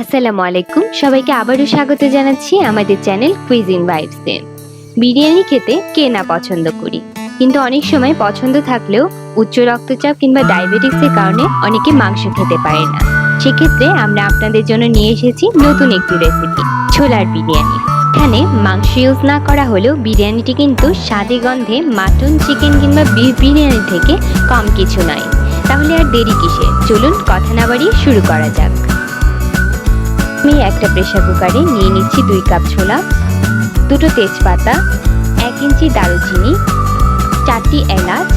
আসসালামু আলাইকুম, সবাইকে আবারও স্বাগত জানাচ্ছি আমাদের চ্যানেল কুইজিন ভাইবসে। বিরিয়ানি খেতে কে না পছন্দ করি, কিন্তু অনেক সময় পছন্দ থাকলেও উচ্চ রক্তচাপ কিংবা ডায়াবেটিসের কারণে অনেকে মাংস খেতে পারে না। সেক্ষেত্রে আমরা আপনাদের জন্য নিয়ে এসেছি নতুন একটি রেসিপি, ছোলার বিরিয়ানি। এখানে মাংস ইউজ না করা হলেও বিরিয়ানিটি কিন্তু স্বাদে গন্ধে মাটন, চিকেন কিংবা বিফ বিরিয়ানি থেকে কম কিছু নয়। তাহলে আর দেরি কিসে, চলুন কথা না বাড়িয়ে শুরু করা যাক। আমি একটা প্রেসার কুকারে নিয়ে নিচ্ছি 2 কাপ ছোলা, 2টো তেজপাতা, 1 ইঞ্চি দারুচিনি, 4টি এলাচ,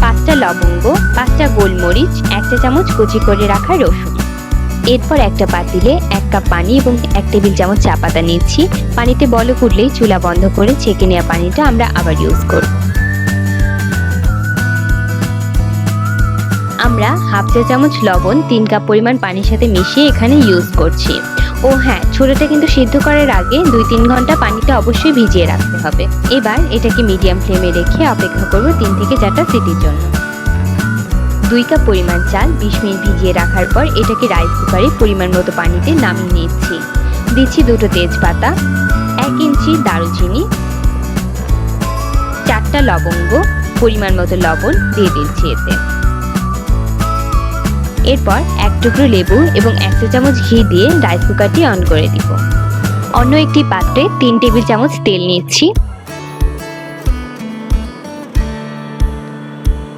5টা লবঙ্গ, 5টা গোলমরিচ, 1 চা চামচ কুচি করে রাখা রসুন। এরপর একটা পাতিলে 1 কাপ পানি এবং 1 টেবিল চামচ চা পাতা নিচ্ছি। পানিতে বলক উঠলেই চুলা বন্ধ করে ছেঁকে নেওয়া পানিটা আমরা আবার ইউজ করব। আমরা হাফ চা চামচ লবণ 3 কাপ পরিমাণ পানির সাথে মিশিয়ে এখানে ইউজ করছি। ও হ্যাঁ, ছোলাটা কিন্তু সিদ্ধ করার আগে 2-3 ঘন্টা পানিতে অবশ্যই ভিজিয়ে রাখতে হবে। এবার এটাকে মিডিয়াম ফ্লেমে রেখে অপেক্ষা করব 3 থেকে 4টা সিটির জন্য। 2 কাপ পরিমাণ চাল 20 মিনিট ভিজিয়ে রাখার পর এটাকে রাইস কুকারে পরিমাণ মতো পানিতে নামিয়ে নিচ্ছি। দিচ্ছি 2টো তেজপাতা, 1 ইঞ্চি দারুচিনি, 4টা লবঙ্গ, পরিমাণ মতো লবণ দিয়ে দিচ্ছি এতে। এরপর 1 টুকরো লেবু এবং 1 চা চামচ ঘি দিয়ে রাইস কুকারটি অন করে দিব। অন্য একটি পাত্রে 3 টেবিল চামচ তেল নিচ্ছি।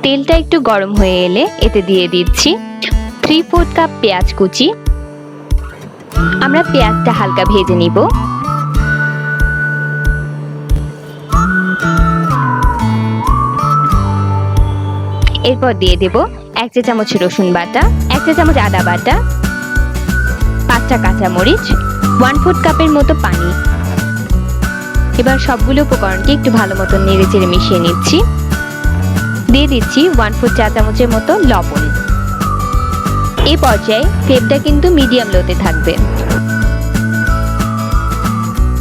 তেলটা একটু গরম হয়ে এলে এতে দিয়ে দিচ্ছি 3/4 কাপ পেঁয়াজ কুচি। আমরা পেঁয়াজটা হালকা ভেজে নিব। এরপর দিয়ে দেব 1 চা চামচ রসুন বাটা, 1 চা চামচ আদা বাটা, 5টা কাঁচামরিচ, 1/4 কাপের মতো পানি। এবার সবগুলো উপকরণকে একটু ভালো মতো নেড়ে চেড়ে মিশিয়ে নিচ্ছি। দিয়ে দিচ্ছি 1/4 চা চামচের মতো লবণ। এই পর্যায়ে ফ্লেমটা কিন্তু মিডিয়াম লোতে থাকবে।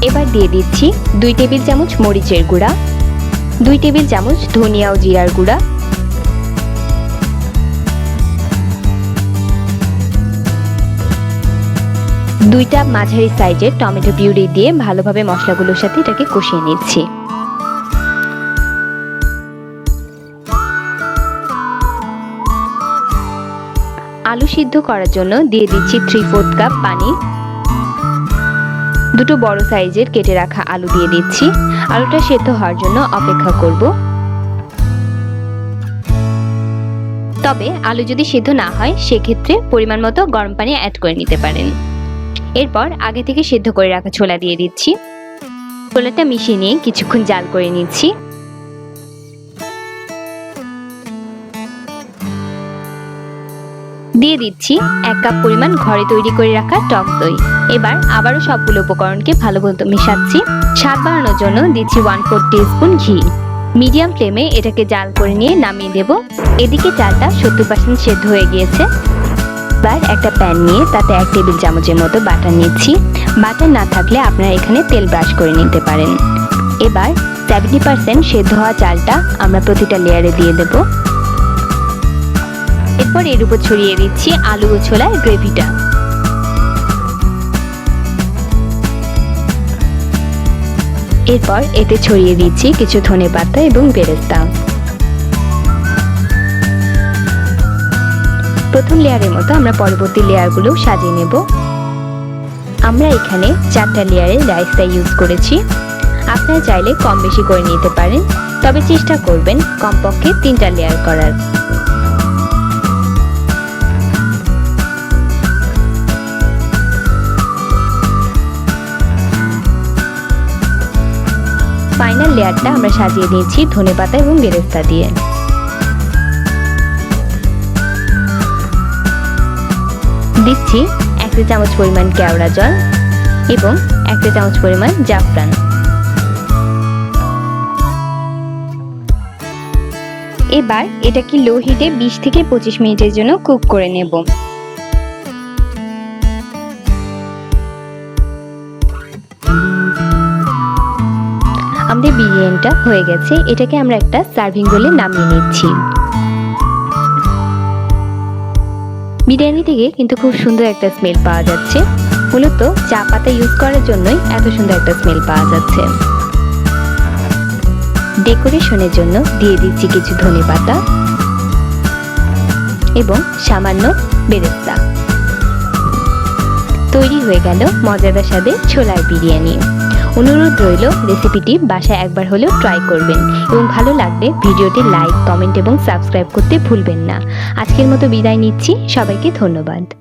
এবার দিয়ে দিচ্ছি 2 টেবিল চামচ মরিচের গুঁড়া, 2 টেবিল চামচ ধনিয়া ও জিরার গুঁড়া, 2টা মাঝারি সাইজের টমেটো পিউরি দিয়ে ভালোভাবে মশলাগুলোর সাথে এটাকে কষিয়ে নিচ্ছি। আলু সিদ্ধ করার জন্য দিয়ে দিচ্ছি 3/4 কাপ পানি। 2টো বড় সাইজের কেটে রাখা আলু দিয়ে দিচ্ছি। আলুটা সেদ্ধ হওয়ার জন্য অপেক্ষা করব। তবে আলু যদি সিদ্ধ না হয় সেক্ষেত্রে পরিমাণ মতো গরম পানি অ্যাড করে নিতে পারেন। এরপর আগে থেকে সিদ্ধ করে রাখা ছোলা দিয়ে দিচ্ছি। ছোলাটা মিশিয়ে নিয়ে কিছুক্ষণ জাল করে নিচ্ছি। দিয়ে দিচ্ছি 1 কাপ পরিমাণ ঘরে তৈরি করে রাখা টক দই। এবার আবারও সবগুলো উপকরণকে ভালো মতো মেশাচ্ছি। স্বাদ বাড়ানোর জন্য দিচ্ছি 1/4 টিস্পুন ঘি। মিডিয়াম ফ্লেমে এটাকে জাল করে নিয়ে নামিয়ে দেব। এদিকে চালটা 70% সেদ্ধ হয়ে গিয়েছে। এবার একটা প্যান নিয়ে তাতে 1 টেবিল চামচের মতো বাটার নিচ্ছি। বাটার না থাকলে আপনারা এখানে তেল ব্রাশ করে নিতে পারেন। এবার 70% সেদ্ধ হওয়া চালটা আমরা প্রতিটা লেয়ারে দিয়ে দেব। এরপর এর উপর ছড়িয়ে দিচ্ছি আলু ও ছোলার গ্রেভিটা। এরপর এতে ছড়িয়ে দিচ্ছি কিছু ধনেপাতা এবং বেরেস্তা। প্রথম লেয়ারের মতো আমরা পরবর্তী লেয়ারগুলো সাজিয়ে নেব। আমরা এখানে 4টা লেয়ারে রাইসটা ইউজ করেছি। আপনারা চাইলে কম বেশি করে নিতে পারেন, তবে চেষ্টা করবেন কমপক্ষে 3টা লেয়ার করার। ফাইনাল লেয়ারটা আমরা সাজিয়ে নিয়েছি ধনেপাতা এবং বেরেস্তা দিয়ে। দিচ্ছি 1 চা চামচ পরিমাণ কেওড়া জল এবং 1 চা চামচ পরিমাণ জাফরান। এবার এটাকে লো হিটে 20 থেকে 25 মিনিটের জন্য কুক করে নেব। আমাদের বিরিয়ানিটা হয়ে গেছে। এটাকে আমরা একটা সার্ভিং বোলে নামিয়ে নিচ্ছি। বিরিয়ানি থেকে কিন্তু খুব সুন্দর একটা স্মেল পাওয়া যাচ্ছে। মূলত চা পাতা ইউজ করার জন্যই এত সুন্দর একটা স্মেল পাওয়া যাচ্ছে। ডেকোরেশনের জন্য দিয়ে দিচ্ছি কিছু ধনেপাতা এবং সামান্য বেরেস্তা। তৈরি হয়ে গেল মজাদার স্বাদের ছোলার বিরিয়ানি। অনুরোধ রইল রেসিপিটি বাসায় একবার হলেও ট্রাই করবেন এবং ভালো লাগলে ভিডিওটি লাইক, কমেন্ট এবং সাবস্ক্রাইব করতে ভুলবেন না। আজকের মতো বিদায় নিচ্ছি, সবাইকে ধন্যবাদ।